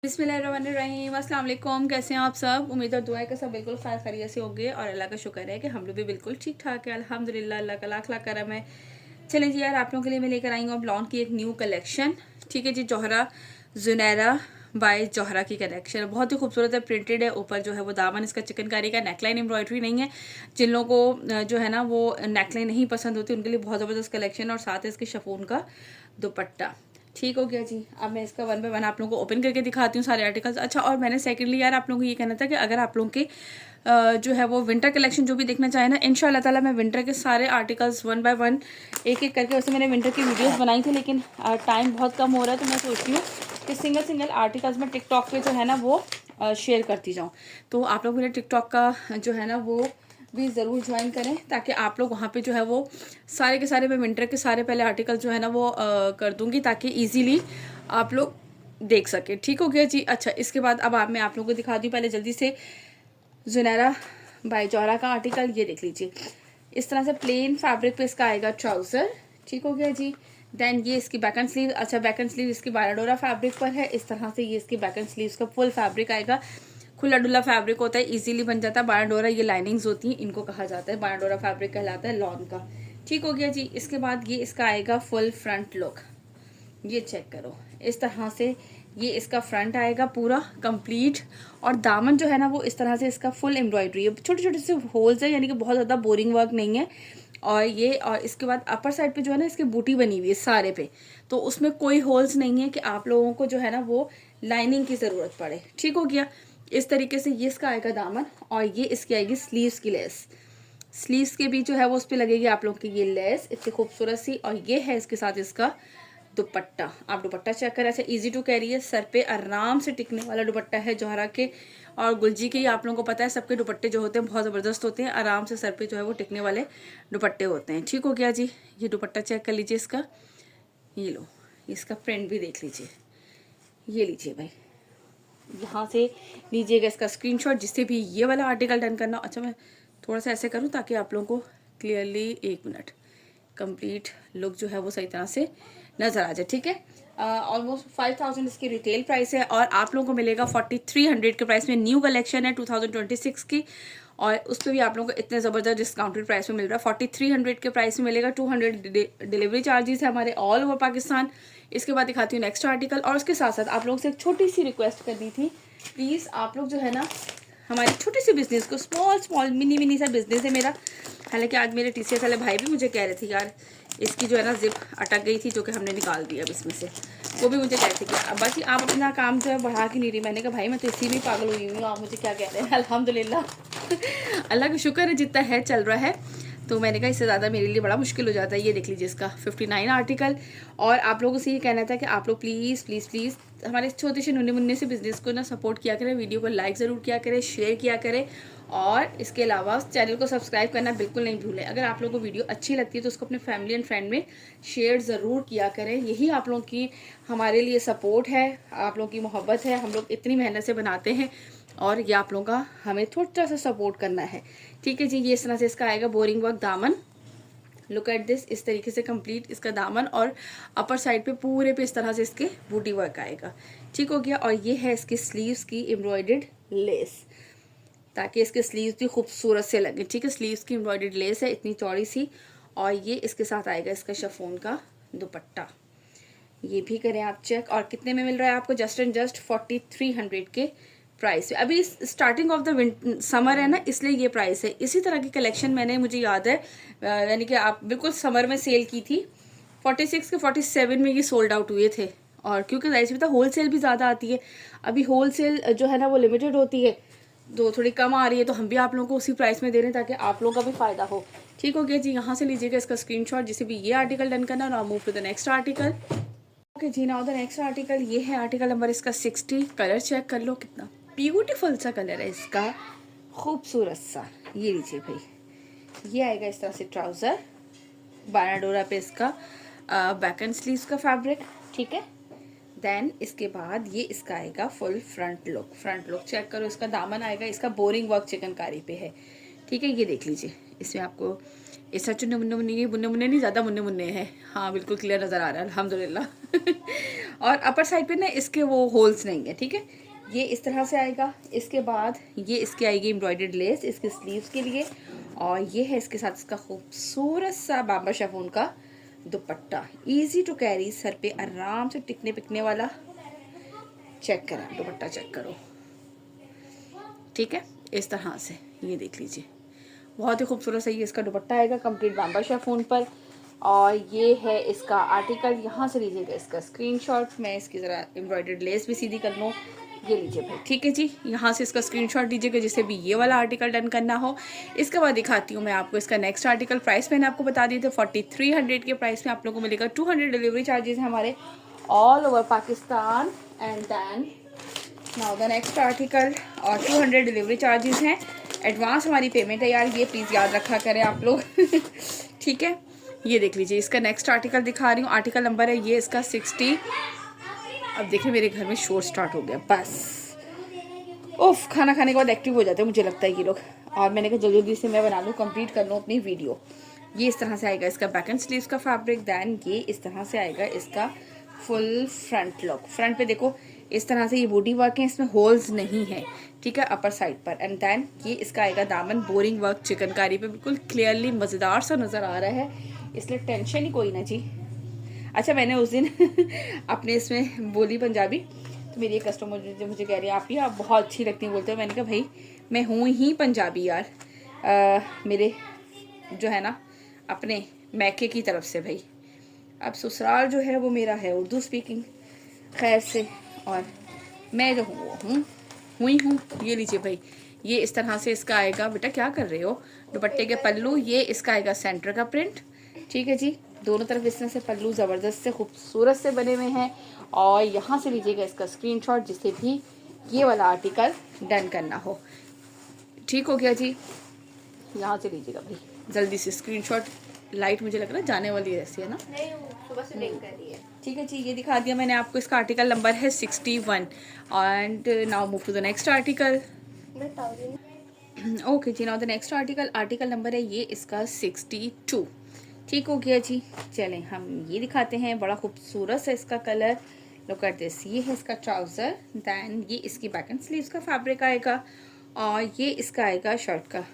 बिस्मिल्लाहिर्रहमानिर्रहीम, अस्सलाम वालेकुम। कैसे हैं आप सब? उम्मीद और दुआ है कि सब बिल्कुल खैर खैरियत से होंगे और अल्लाह का शुक्र है कि हम लोग भी बिल्कुल ठीक ठाक है अल्हम्दुलिल्लाह। अल्लाह का लाख लाख करम है। चलें जी यार, आप लोगों के लिए मैं लेकर आई हूँ अब लॉन की एक न्यू कलेक्शन। ठीक है जी, जोहरा जुनैरा बाय जोहरा की कलेक्शन बहुत ही खूबसूरत है, प्रिंटेड है। ऊपर जो है वो दामन इसका चिकनकारी का, नेकलाइन एम्ब्रॉयडरी नहीं है। जिन लोगों को जो है ना वो नेकलाइन नहीं पसंद होती उनके लिए बहुत ज़बरदस्त कलेक्शन, और साथ है इसके शफून का दुपट्टा। ठीक हो गया जी। अब मैं इसका वन बाय वन आप लोगों को ओपन करके दिखाती हूँ सारे आर्टिकल्स। अच्छा, और मैंने सेकेंडली यार आप लोगों को ये कहना था कि अगर आप लोगों के जो है वो विंटर कलेक्शन जो भी देखना चाहे ना, इंशाल्लाह ताला मैं विंटर के सारे आर्टिकल्स वन बाय वन एक एक करके, वैसे मैंने विंटर की वीडियोस बनाई थी लेकिन टाइम बहुत कम हो रहा है, तो मैं सोचती हूँ कि सिंगल सिंगल आर्टिकल्स में टिकटॉक पे जो है ना वो शेयर करती जाऊँ। तो आप लोग मेरे टिकटॉक का जो है ना वो भी ज़रूर ज्वाइन करें, ताकि आप लोग वहाँ पे जो है वो सारे के सारे, मैं विंटर के सारे पहले आर्टिकल जो है ना वो कर दूँगी, ताकि ईजीली आप लोग देख सके। ठीक हो गया जी। अच्छा, इसके बाद अब मैं आप लोगों को दिखा दूँ पहले जल्दी से जुनैरा बाय जोहरा का आर्टिकल। ये देख लीजिए, इस तरह से प्लेन फैब्रिक पे इसका आएगा ट्राउज़र। ठीक हो गया जी। देन ये इसकी बैक एंड स्लीव, अच्छा बैक एंड स्लीव इसकी बाराडोरा फैब्रिक पर है। इस तरह से ये इसकी बैक एंड स्लीव का फुल फैब्रिक आएगा। खुला डुला फैब्रिक होता है, इजीली बन जाता है। बाराडोरा ये लाइनिंग्स होती हैं, इनको कहा जाता है बाराडोरा फैब्रिक कहलाता है लॉन का। ठीक हो गया जी। इसके बाद ये इसका आएगा फुल फ्रंट लुक। ये चेक करो, इस तरह से ये इसका फ्रंट आएगा पूरा कंप्लीट, और दामन जो है ना वो इस तरह से इसका फुल एम्ब्रॉयडरी है, छोटे छोटे से होल्स है, यानी कि बहुत ज़्यादा बोरिंग वर्क नहीं है। और इसके बाद अपर साइड पे जो है ना इसकी बूटी बनी हुई है सारे पे, तो उसमें कोई होल्स नहीं है कि आप लोगों को जो है ना वो लाइनिंग की ज़रूरत पड़े। ठीक हो गया। इस तरीके से ये इसका आएगा दामन, और ये इसकी आएगी स्लीव्स की लेस। स्लीव्स के भी जो है वो उस पर लगेगी आप लोग की ये लेस इतनी खूबसूरत सी, और ये है इसके साथ इसका दुपट्टा। आप दुपट्टा चेक करें, ऐसे इजी टू कैरी है, सर पे आराम से टिकने वाला दुपट्टा है जोहरा के और गुलजी के। आप लोगों को पता है सबके दुपट्टे जो होते हैं बहुत ज़बरदस्त होते हैं, आराम से सर पे जो है वो टिकने वाले दुपट्टे होते हैं। ठीक हो गया जी। ये दुपट्टा चेक कर लीजिए इसका, ये लो, इसका प्रिंट भी देख लीजिए। ये लीजिए भाई, यहाँ से लीजिएगा इसका स्क्रीनशॉट, जिससे भी ये वाला आर्टिकल डन करना। अच्छा, मैं थोड़ा सा ऐसे करूँ ताकि आप लोगों को क्लियरली, एक मिनट, कंप्लीट लुक जो है वो सही तरह से नज़र आ जाए। ठीक है। ऑलमोस्ट 5000 इसकी रिटेल प्राइस है, और आप लोगों को मिलेगा 4300 के प्राइस में। न्यू कलेक्शन है 2026 की, और उस पर भी आप लोगों को इतने ज़बरदस्त डिस्काउंटेड प्राइस में मिल रहा है। 4300 के प्राइस में मिलेगा। 200 डिलीवरी चार्जेस है हमारे ऑल ओवर पाकिस्तान। इसके बाद दिखाती हूँ नेक्स्ट आर्टिकल, और उसके साथ साथ आप लोगों से एक छोटी सी रिक्वेस्ट करनी थी। प्लीज़ आप लोग जो है ना हमारी छोटी सी बिज़नेस को, स्मॉल मिनी सा बिज़नेस है मेरा। हालांकि आज मेरे टीसीएस वाले भाई भी मुझे कह रहे थे यार इसकी जो है ना जिप अटक गई थी, जो कि हमने निकाल दिया अब इसमें से। वो भी मुझे कह रहे थे कि बाकी आप अपना काम जो है बढ़ा के नहीं रही। मैंने कहा भाई मैं तो इसी में पागल हुई हूँ, आप मुझे क्या कह रहे हैं। अल्हम्दुलिल्लाह अल्लाह का शुक्र है जितना है चल रहा है। तो मैंने कहा इससे ज़्यादा मेरे लिए बड़ा मुश्किल हो जाता है। ये देख लीजिए इसका 59 आर्टिकल। और आप लोगों से ये कहना था कि आप लोग प्लीज़ प्लीज़ प्लीज़ हमारे छोटे से नन्हे मुन्ने से बिज़नेस को ना सपोर्ट किया करें, वीडियो को लाइक ज़रूर किया करें, शेयर किया करें, और इसके अलावा चैनल को सब्सक्राइब करना बिल्कुल नहीं भूलें। अगर आप लोगों को वीडियो अच्छी लगती है तो उसको अपने फैमिली एंड फ्रेंड में शेयर ज़रूर किया करें। यही आप लोगों की हमारे लिए सपोर्ट है, आप लोगों की मोहब्बत है। हम लोग इतनी मेहनत से बनाते हैं, और ये आप लोगों का हमें थोड़ा सा सपोर्ट करना है। ठीक है जी। ये इस तरह से इसका आएगा बोरिंग वर्क दामन। लुक एट दिस, इस तरीके से कंप्लीट इसका दामन, और अपर साइड पे पूरे पे इस तरह से इसके बूटी वर्क आएगा। ठीक हो गया। और ये है इसकी स्लीव्स की एम्ब्रॉयडर्ड लेस, ताकि इसके स्लीव्स भी खूबसूरत से लगे। ठीक है, स्लीव्स की एम्ब्रॉयडर्ड लेस है इतनी चौड़ी सी, और ये इसके साथ आएगा इसका शिफॉन का दुपट्टा। ये भी करें आप चेक। और कितने में मिल रहा है आपको? जस्ट एंड जस्ट 4300 के प्राइस। अभी स्टार्टिंग ऑफ द समर है ना, इसलिए ये प्राइस है। इसी तरह की कलेक्शन मैंने, मुझे याद है, यानी कि आप बिल्कुल समर में सेल की थी। 46 के 47 में ये सोल्ड आउट हुए थे, और क्योंकि जाहिर सी बात है होल सेल भी ज़्यादा आती है। अभी होल सेल जो है ना वो लिमिटेड होती है, तो थोड़ी कम आ रही है, तो हम भी आप लोगों को उसी प्राइस में दे रहे हैं ताकि आप लोगों का भी फ़ायदा हो। ठीक हो गया जी। यहाँ से लीजिएगा इसका स्क्रीनशॉट, जिसे भी ये आर्टिकल डन करना। Now move to the next article. Okay जी, नाउ द नेक्स्ट आर्टिकल। ये है आर्टिकल नंबर इसका 60। कलर चेक कर लो, कितना ब्यूटीफुल सा कलर है इसका, खूबसूरत सा। ये लीजिए भाई, ये आएगा इस तरह से ट्राउज़र, बाराडोरा पे इसका बैक एंड स्लीव्स का फैब्रिक। ठीक है। देन इसके बाद ये इसका आएगा full front look. Front look check करो, इसका दामन आएगा, इसका बोरिंग वर्क चिकनकारी पे है। ठीक है, ये देख लीजिए, इसमें आपको इस तरह चुन्ने मुन्ने मुन्ने बुन्ने मुन्ने नहीं, ज़्यादा मुन्ने मुन्ने हैं। हाँ बिल्कुल क्लियर नज़र आ रहा है अल्हम्दुलिल्लाह। और अपर साइड पे ना इसके वो होल्स नहीं है, ठीक है। ये इस तरह से आएगा। इसके बाद ये इसकी आएगी एम्ब्रॉयडर्ड लेस इसके स्लीव्स के लिए, और ये है इसके साथ इसका खूबसूरत सा बाम्बा शिफॉन का दुपट्टा, इजी टू कैरी, सर पे आराम से टिकने पिकने वाला। चेक करें दुपट्टा, चेक करो, ठीक है। इस तरह से ये देख लीजिए, बहुत ही खूबसूरत सा ये इसका दुपट्टा आएगा कंप्लीट बाम्बा शिफॉन पर। और ये है इसका आर्टिकल, यहाँ से लीजिएगा इसका स्क्रीनशॉट। मैं इसकी ज़रा एम्ब्रॉयडर्ड लेस भी सीधी कर लूँ, ये लीजिए भाई, ठीक है जी। यहाँ से इसका स्क्रीनशॉट लीजिएगा जिसे भी ये वाला आर्टिकल डन करना हो। इसके बाद दिखाती हूँ मैं आपको इसका नेक्स्ट आर्टिकल। प्राइस मैंने आपको बता दिए थे 4300 के प्राइस में आप लोगों को मिलेगा। 200 डिलीवरी चार्जेस हैं हमारे all over Pakistan. And then now the next article, और 200 डिलीवरी चार्जेस हैं। एडवांस हमारी पेमेंट है यार, ये प्लीज़ याद रखा करें आप लोग। ठीक है, ये देख लीजिए इसका नेक्स्ट आर्टिकल दिखा रही हूँ। आर्टिकल नंबर है ये इसका 60। अब देखिए मेरे घर में शोर स्टार्ट हो गया, बस उफ, खाना खाने के बाद एक्टिव हो जाते हैं मुझे लगता है ये लोग। और मैंने कहा जल्दी जल्दी से मैं बना लूँ, कंप्लीट कर लूँ अपनी वीडियो। ये इस तरह से आएगा इसका बैक एंड स्लीव्स का फैब्रिक। दैन ये इस तरह से आएगा इसका फुल फ्रंट लुक। फ्रंट पे देखो इस तरह से ये बूटी वर्क है, इसमें होल्स नहीं है, ठीक है, अपर साइड पर। एंड दैन ये इसका आएगा दामन बोरिंग वर्क चिकनकारी पे, बिल्कुल क्लियरली मज़ेदार सा नज़र आ रहा है, इसलिए टेंशन ही कोई ना जी। अच्छा, मैंने उस दिन अपने इसमें बोली पंजाबी, तो मेरी एक कस्टमर जो मुझे कह रही है आप बहुत अच्छी लगती हैं बोलते हो। मैंने कहा भाई मैं हूँ ही पंजाबी यार, मेरे जो है ना अपने मैके की तरफ से भाई। अब ससुराल जो है वो मेरा है उर्दू स्पीकिंग खैर से, और मैं जो हूँ वो हूँ। ये लीजिए भाई, ये इस तरह से इसका आएगा। बेटा क्या कर रहे हो? दुपट्टे के पल्लू, ये इसका आएगा सेंटर का प्रिंट, ठीक है जी। दोनों तरफ इस तरह से पल्लू ज़बरदस्त से खूबसूरत से बने हुए हैं। और यहाँ से लीजिएगा इसका स्क्रीनशॉट जिससे भी ये वाला आर्टिकल डन करना हो। ठीक हो गया जी, यहाँ से लीजिएगा भाई जल्दी से स्क्रीनशॉट। लाइट मुझे लग रहा है जाने वाली है ऐसी, है ना? नहीं, सुबह से लिंक कर रही है। ठीक है जी, ये दिखा दिया मैंने आपको। इसका आर्टिकल नंबर है 61। And now move to the next article. Okay जी, now the next article number है ये इसका 62। ठीक हो गया जी। चलें हम ये दिखाते हैं, बड़ा खूबसूरत सा इसका कलर, लुक एट दिस। ये है इसका ट्राउज़र। दैन ये इसकी बैक एंड स्लीव्स का फैब्रिक आएगा, और ये इसका आएगा शर्ट का।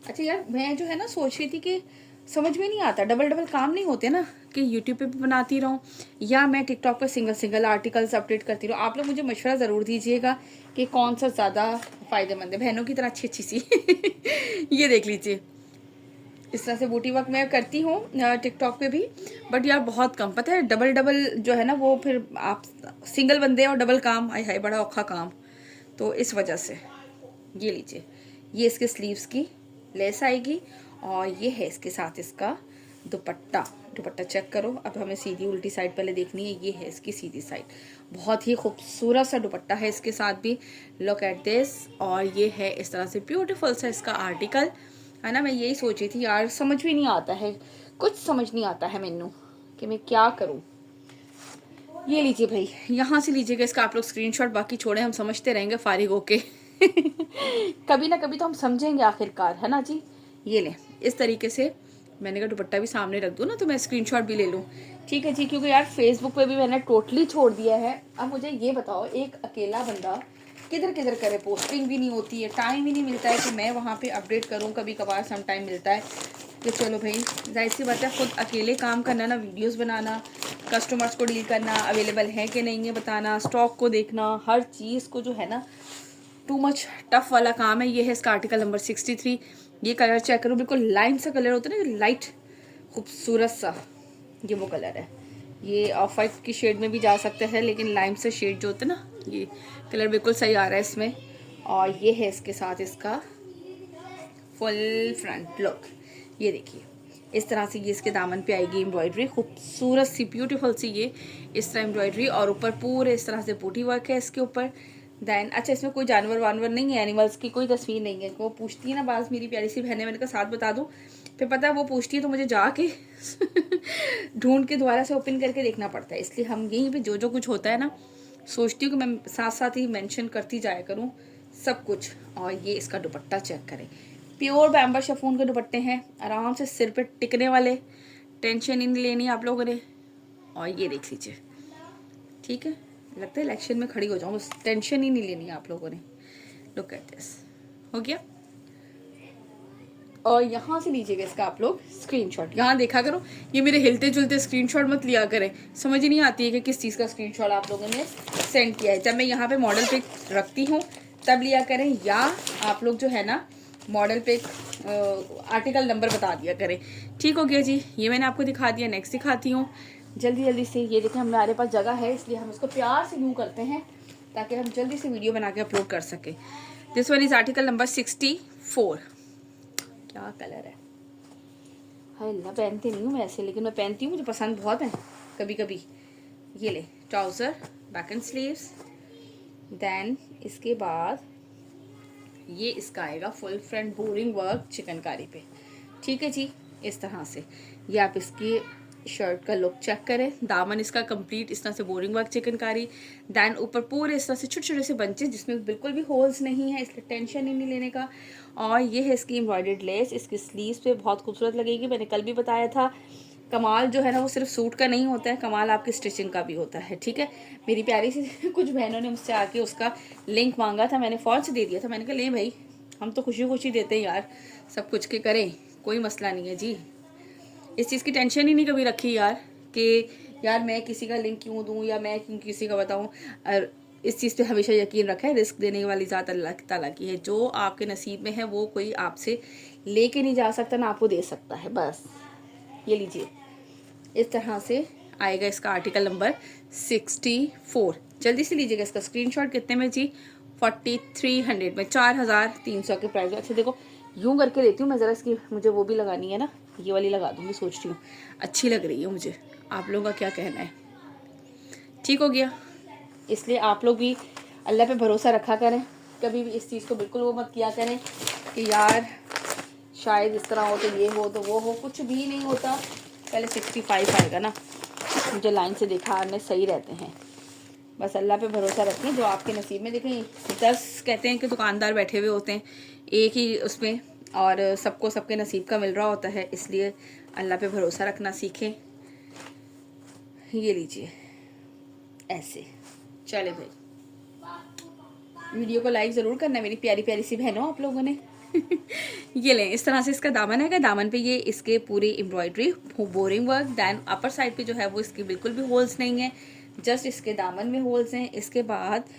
अच्छा यार, मैं जो है ना सोच रही थी कि समझ में नहीं आता, डबल डबल काम नहीं होते ना, कि यूट्यूब पे भी बनाती रहूँ या मैं टिकटॉक पर सिंगल सिंगल आर्टिकल्स अपडेट करती रहूँ। आप लोग मुझे मशवरा ज़रूर दीजिएगा कि कौन सा ज़्यादा फ़ायदेमंद है। बहनों की तरह अच्छी अच्छी सी ये देख लीजिए, इस तरह से बूटी वर्क मैं करती हूँ टिकटॉक पे भी, बट यार बहुत कम। पता है डबल डबल जो है ना वो, फिर आप सिंगल बंदे और डबल काम, आय हाय बड़ा औखा काम, तो इस वजह से। ये लीजिए, ये इसके स्लीव्स की लेस आएगी, और ये है इसके साथ इसका दुपट्टा। दुपट्टा चेक करो। अब हमें सीधी उल्टी साइड पहले देखनी है, ये है इसकी सीधी साइड। बहुत ही खूबसूरत सा दुपट्टा है इसके साथ भी, लुक एट दिस। और ये है इस तरह से ब्यूटीफुल सा इसका आर्टिकल, है ना। मैं यही सोच रही थी यार, समझ भी नहीं आता है, कुछ समझ नहीं आता है मैनू कि मैं क्या करूँ। ये लीजिए भाई, यहाँ से लीजिएगा इसका आप लोग स्क्रीनशॉट, बाकी छोड़े हम समझते रहेंगे फारिग होके। कभी ना कभी तो हम समझेंगे आखिरकार, है ना जी। ये लें इस तरीके से। मैंने कहा दुपट्टा भी सामने रख दूँ ना तो मैं स्क्रीनशॉट भी ले लूँ, ठीक है जी, क्योंकि यार फेसबुक पे भी मैंने टोटली छोड़ दिया है। अब मुझे ये बताओ, एक अकेला बंदा किधर किधर करे, पोस्टिंग भी नहीं होती है, टाइम ही नहीं मिलता है कि मैं वहाँ पे अपडेट करूँ। कभी कभार सम टाइम मिलता है कि चलो भाई, जाहिर सी बात है खुद अकेले काम करना ना, वीडियोस बनाना, कस्टमर्स को डील करना, अवेलेबल है कि नहीं है बताना, स्टॉक को देखना, हर चीज़ को जो है ना टू मच टफ वाला काम है। ये है इसका आर्टिकल नंबर 63। ये कलर चेक करो, बिल्कुल लाइम सा कलर होता है ना, लाइट खूबसूरत सा, ये वो कलर है। ये ऑफ वाइट की शेड में भी जा सकता है, लेकिन लाइम से शेड जो होता है ना, ये कलर बिल्कुल सही आ रहा है इसमें। और ये है इसके साथ इसका फुल फ्रंट लुक। ये देखिए इस तरह से ये इसके दामन पे आएगी एम्ब्रॉयडरी, खूबसूरत सी ब्यूटीफुल सी ये इस तरह एम्ब्रॉयडरी, और ऊपर पूरे इस तरह से बूटी वर्क है इसके ऊपर। दैन अच्छा, इसमें कोई जानवर वानवर नहीं है, एनिमल्स की कोई तस्वीर नहीं है। वो पूछती है ना बाज़ मेरी प्यारी सी बहनें, मैंने कहा साथ बता दूँ, फिर पता है वो पूछती है तो मुझे जाके ढूंढ के दोबारा से ओपन करके देखना पड़ता है। इसलिए हम यहीं पे जो जो कुछ होता है ना, सोचती हूँ कि मैं साथ साथ ही मेंशन करती जाया करूँ सब कुछ। और ये इसका दुपट्टा चेक करें, प्योर बैम्बर शिफॉन के दुपट्टे हैं, आराम से सिर पे टिकने वाले, टेंशन ही नहीं लेनी आप लोगों ने। और ये देख लीजिए, ठीक है, लगता है इलेक्शन में खड़ी हो जाऊँ, बस टेंशन ही नहीं लेनी आप लोगों ने। लुक एट दिस, हो गया। और यहाँ से लीजिएगा इसका आप लोग स्क्रीनशॉट। यहाँ देखा करो, ये मेरे हिलते जुलते स्क्रीनशॉट मत लिया करें, समझ ही नहीं आती है कि किस चीज़ का स्क्रीनशॉट आप लोगों ने सेंड किया है। जब मैं यहाँ पे मॉडल पिक रखती हूँ तब लिया करें, या आप लोग जो है ना मॉडल पिक आर्टिकल नंबर बता दिया करें। ठीक हो गया जी, ये मैंने आपको दिखा दिया। नेक्स्ट दिखाती हूँ जल्दी जल्दी से। ये देखें, हमारे पास जगह है इसलिए हम इसको प्यार से यूँ करते हैं ताकि हम जल्दी से वीडियो बना के अपलोड कर सकें। This one is article number 64। क्या कलर है, हाय अल्लाह, पहनती नहीं हूँ मैं ऐसे, लेकिन मैं पहनती हूँ, मुझे पसंद बहुत है कभी कभी। ये ले trouser, back and sleeves, then इसके बाद ये इसका आएगा full front boring work chikankari पे। ठीक है जी, इस तरह से ये आप इसकी शर्ट का लुक चेक करें। दामन इसका कंप्लीट इस तरह से बोरिंग वर्क चिकनकारी, दैन ऊपर पूरे इस तरह से छोटे छोटे से बंचेस जिसमें बिल्कुल भी होल्स नहीं है, इसलिए टेंशन ही नहीं लेने का। और ये है इसकी एम्ब्रॉयडर्ड लेस, इसकी स्लीव्स पे बहुत खूबसूरत लगेगी। मैंने कल भी बताया था, कमाल जो है ना वो सिर्फ सूट का नहीं होता है, कमाल आपकी स्टिचिंग का भी होता है। ठीक है, मेरी प्यारी सी कुछ बहनों ने मुझसे आके उसका लिंक मांगा था, मैंने फ़ौरन से दे दिया था। मैंने कहा ले भाई, हम तो खुशी खुशी देते हैं यार, सब कुछ के करें, कोई मसला नहीं है जी। इस चीज़ की टेंशन ही नहीं कभी रखी यार कि यार मैं किसी का लिंक क्यों दूँ या मैं क्यों किसी का बताऊँ। इस चीज़ पे हमेशा यकीन रखा है, रिस्क देने वाली ज़ात अल्लाह ताला की है। जो आपके नसीब में है वो कोई आपसे लेके नहीं जा सकता, ना आपको दे सकता है। बस ये लीजिए, इस तरह से आएगा इसका आर्टिकल नंबर 64। जल्दी से लीजिएगा इसका स्क्रीनशॉट। कितने में जी? 4300 में, 4300 के प्राइस। अच्छा देखो, यूं करके लेती हूँ मैं ज़रा, इसकी मुझे वो भी लगानी है ना, ये वाली लगा दूँगी सोच रही हूँ, अच्छी लग रही है मुझे। आप लोगों का क्या कहना है? ठीक हो गया। इसलिए आप लोग भी अल्लाह पे भरोसा रखा करें, कभी भी इस चीज़ को बिल्कुल वो मत किया करें कि यार शायद इस तरह हो तो ये हो तो वो हो, कुछ भी नहीं होता। पहले 65 आएगा ना, मुझे लाइन से देखा आने सही रहते हैं। बस अल्लाह पे भरोसा रखें, जो आपके नसीब में। देखें 10 कहते हैं कि दुकानदार बैठे हुए होते हैं एक ही उसमें, और सबको सबके नसीब का मिल रहा होता है, इसलिए अल्लाह पे भरोसा रखना सीखें। ये लीजिए ऐसे। चले भाई, वीडियो को लाइक ज़रूर करना मेरी प्यारी प्यारी सी बहनों आप लोगों ने। ये लें, इस तरह से इसका दामन है। दामन पे ये इसके पूरी embroidery boring work, then upper side पे जो है वो इसकी बिल्कुल भी होल्स नहीं है, जस्ट इसके दामन में होल्स हैं। इसके बाद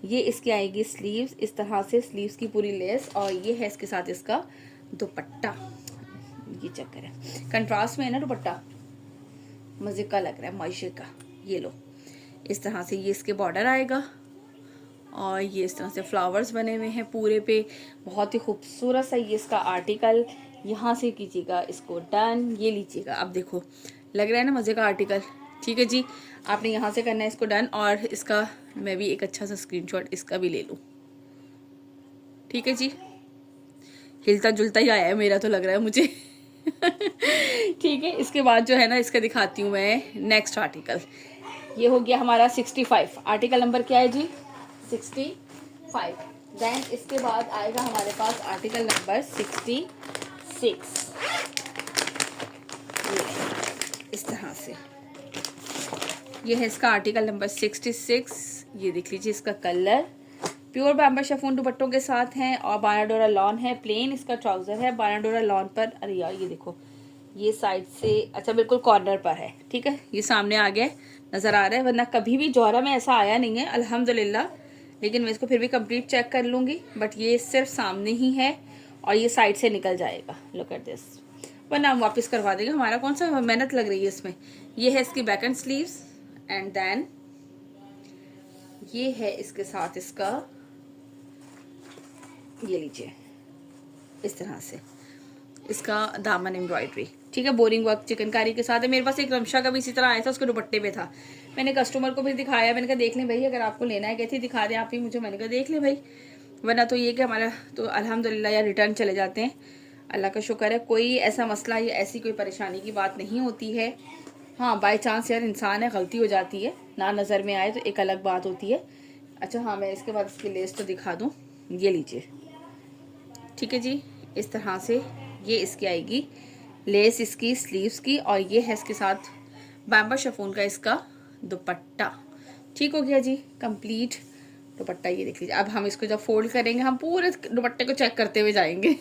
ये इसकी आएगी स्लीव्स, इस तरह से स्लीव्स की पूरी लेस, और ये है इसके साथ इसका दुपट्टा। ये चक्कर है, कंट्रास्ट में है ना दुपट्टा, मज़े का लग रहा है, मायशे का। ये लो, इस तरह से ये इसके बॉर्डर आएगा, और ये इस तरह से फ्लावर्स बने हुए हैं पूरे पे, बहुत ही खूबसूरत सा ये इसका आर्टिकल। यहाँ से कीजिएगा इसको डन। ये लीजिएगा, अब देखो लग रहा है ना मज़े का आर्टिकल। ठीक है जी, आपने यहाँ से करना है इसको डन, और इसका मैं भी एक अच्छा सा स्क्रीनशॉट इसका भी ले लूँ। ठीक है जी, हिलता जुलता ही आया है मेरा तो लग रहा है मुझे। ठीक है, इसके बाद जो है ना इसका दिखाती हूँ मैं नेक्स्ट आर्टिकल। ये हो गया हमारा 65। आर्टिकल नंबर क्या है जी? 65। देन इसके बाद आएगा हमारे पास आर्टिकल नंबर 66। इस तरह से ये है इसका आर्टिकल नंबर 66। ये देख लीजिए, इसका कलर प्योर बैम्बर शिफॉन दुपट्टों के साथ हैं, और बानाडोरा लॉन है। प्लेन इसका ट्राउजर है बानाडोरा लॉन पर। अरे यार ये देखो, ये साइड से, अच्छा बिल्कुल कॉर्नर पर है। ठीक है, ये सामने आ गया, नज़र आ रहा है, वरना कभी भी जौहरा में ऐसा आया नहीं है अल्हम्दुलिल्लाह। लेकिन मैं इसको फिर भी कंप्लीट चेक कर लूँगी, बट ये सिर्फ सामने ही है और ये साइड से निकल जाएगा। लुक एट दिस, वरना हम वापस करवा देंगे, हमारा कौन सा मेहनत लग रही है इसमें। ये है इसकी back and sleeves, and then ये है इसके साथ इसका, ये लीजिए इस तरह से इसका दामन एम्ब्रॉयडरी। ठीक है, बोरिंग वर्क चिकनकारी के साथ है। मेरे पास एक रमशा का भी इसी तरह आया था, उसके दुपट्टे पे था। मैंने कस्टमर को भी दिखाया, मैंने कहा देख लें भाई, अगर आपको लेना है, कहती दिखा दें आप ही मुझे। मैंने कहा देख लें भाई, वरना तो ये कि हमारा तो अल्हम्दुलिल्लाह यार रिटर्न चले जाते हैं, अल्लाह का शुक्र है। कोई ऐसा मसला या ऐसी कोई परेशानी की बात नहीं होती है। हाँ, बाई चांस यार इंसान है, गलती हो जाती है, ना नज़र में आए तो एक अलग बात होती है। अच्छा हाँ, मैं इसके बाद इसकी लेस तो दिखा दूँ। ये लीजिए, ठीक है जी, इस तरह से ये इसकी आएगी लेस इसकी स्लीव्स की, और ये है इसके साथ बैम्बा शिफॉन का इसका दुपट्टा। ठीक हो गया जी, कंप्लीट दुपट्टा ये देख लीजिए। अब हम इसको जब फोल्ड करेंगे हम पूरे दुपट्टे को चेक करते हुए जाएंगे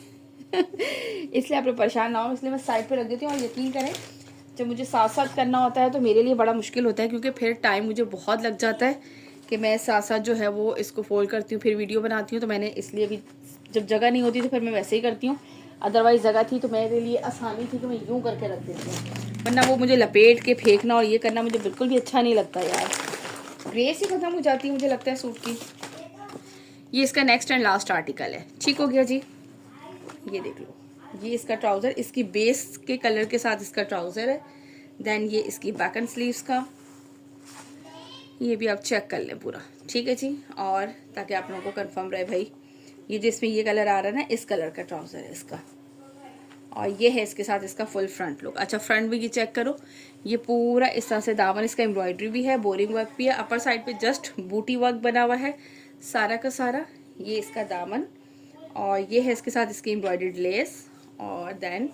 इसलिए आप लोग परेशान ना हो, इसलिए मैं साइड पे रख देती हूँ। और यकीन करें जब मुझे साथ साथ करना होता है तो मेरे लिए बड़ा मुश्किल होता है, क्योंकि फिर टाइम मुझे बहुत लग जाता है कि मैं साथ साथ जो है वो इसको फोल्ड करती हूँ फिर वीडियो बनाती हूँ। तो मैंने इसलिए भी, जब जगह नहीं होती तो फिर मैं वैसे ही करती हूँ, अदरवाइज़ जगह थी तो मेरे लिए आसानी थी कि मैं यूँ करके रख देती हूँ, वरना वो मुझे लपेट के फेंकना और ये करना मुझे बिल्कुल भी अच्छा नहीं लगता यार। ग्रेस ही ख़त्म हो जाती है मुझे लगता है सूट की। ये इसका नेक्स्ट एंड लास्ट आर्टिकल है। ठीक हो गया जी, ये देख लो, ये इसका ट्राउज़र, इसकी बेस के कलर के साथ इसका ट्राउज़र है। देन ये इसकी बैक एंड स्लीव्स का, ये भी आप चेक कर लें पूरा। ठीक है जी, और ताकि आप लोगों को कंफर्म रहे भाई, ये जिसमें ये कलर आ रहा है ना, इस कलर का ट्राउज़र है इसका, और ये है इसके साथ इसका फुल फ्रंट लुक। अच्छा, फ्रंट भी ये चेक करो, ये पूरा इस तरह से दामन, इसका एम्ब्रॉयडरी भी है, बोरिंग वर्क भी है, अपर साइड पे जस्ट बूटी वर्क बना हुआ है सारा का सारा। ये इसका दामन, और ये है इसके साथ इसकी एम्ब्रॉयडर्ड लेस, और देन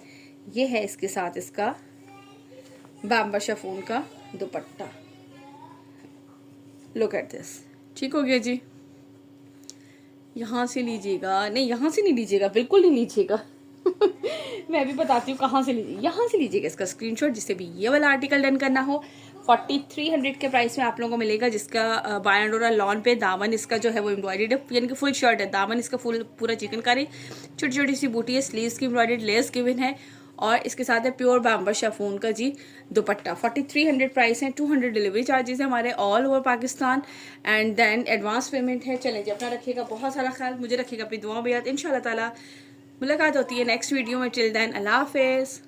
ये है इसके साथ इसका बैम्बा शिफॉन का दुपट्टा। Look at this. ठीक हो गया जी, यहाँ से लीजिएगा, नहीं यहाँ से नहीं लीजिएगा, बिल्कुल नहीं लीजिएगा मैं भी बताती हूँ कहाँ से लीजिए, यहाँ से लीजिएगा इसका स्क्रीनशॉट, जिससे भी ये वाला आर्टिकल डन करना हो। 4300 के प्राइस में आप लोगों को मिलेगा, जिसका बायंडोरा लॉन पे दामन इसका जो है वो एम्ब्रॉयडर्ड है, यानी कि फुल शर्ट है, दामन इसका फुल पूरा चिकनकारी, छोटी छोटी सी बूटी है, स्लीव्स की एम्ब्रॉयडर्ड लेस गिवन है, और इसके साथ है प्योर बैम्बा शिफॉन का जी दुपट्टा। 4300 प्राइस है, 200 डिलीवरी चार्जेस है हमारे all over Pakistan, and then advance payment है। चलें जी, अपना रखिएगा बहुत सारा ख्याल, मुझे रखिएगा अपनी दुआ में याद। इंशाल्लाह ताला मुलाकात होती है नेक्स्ट वीडियो में। टिल देन अल्लाह हाफिज़।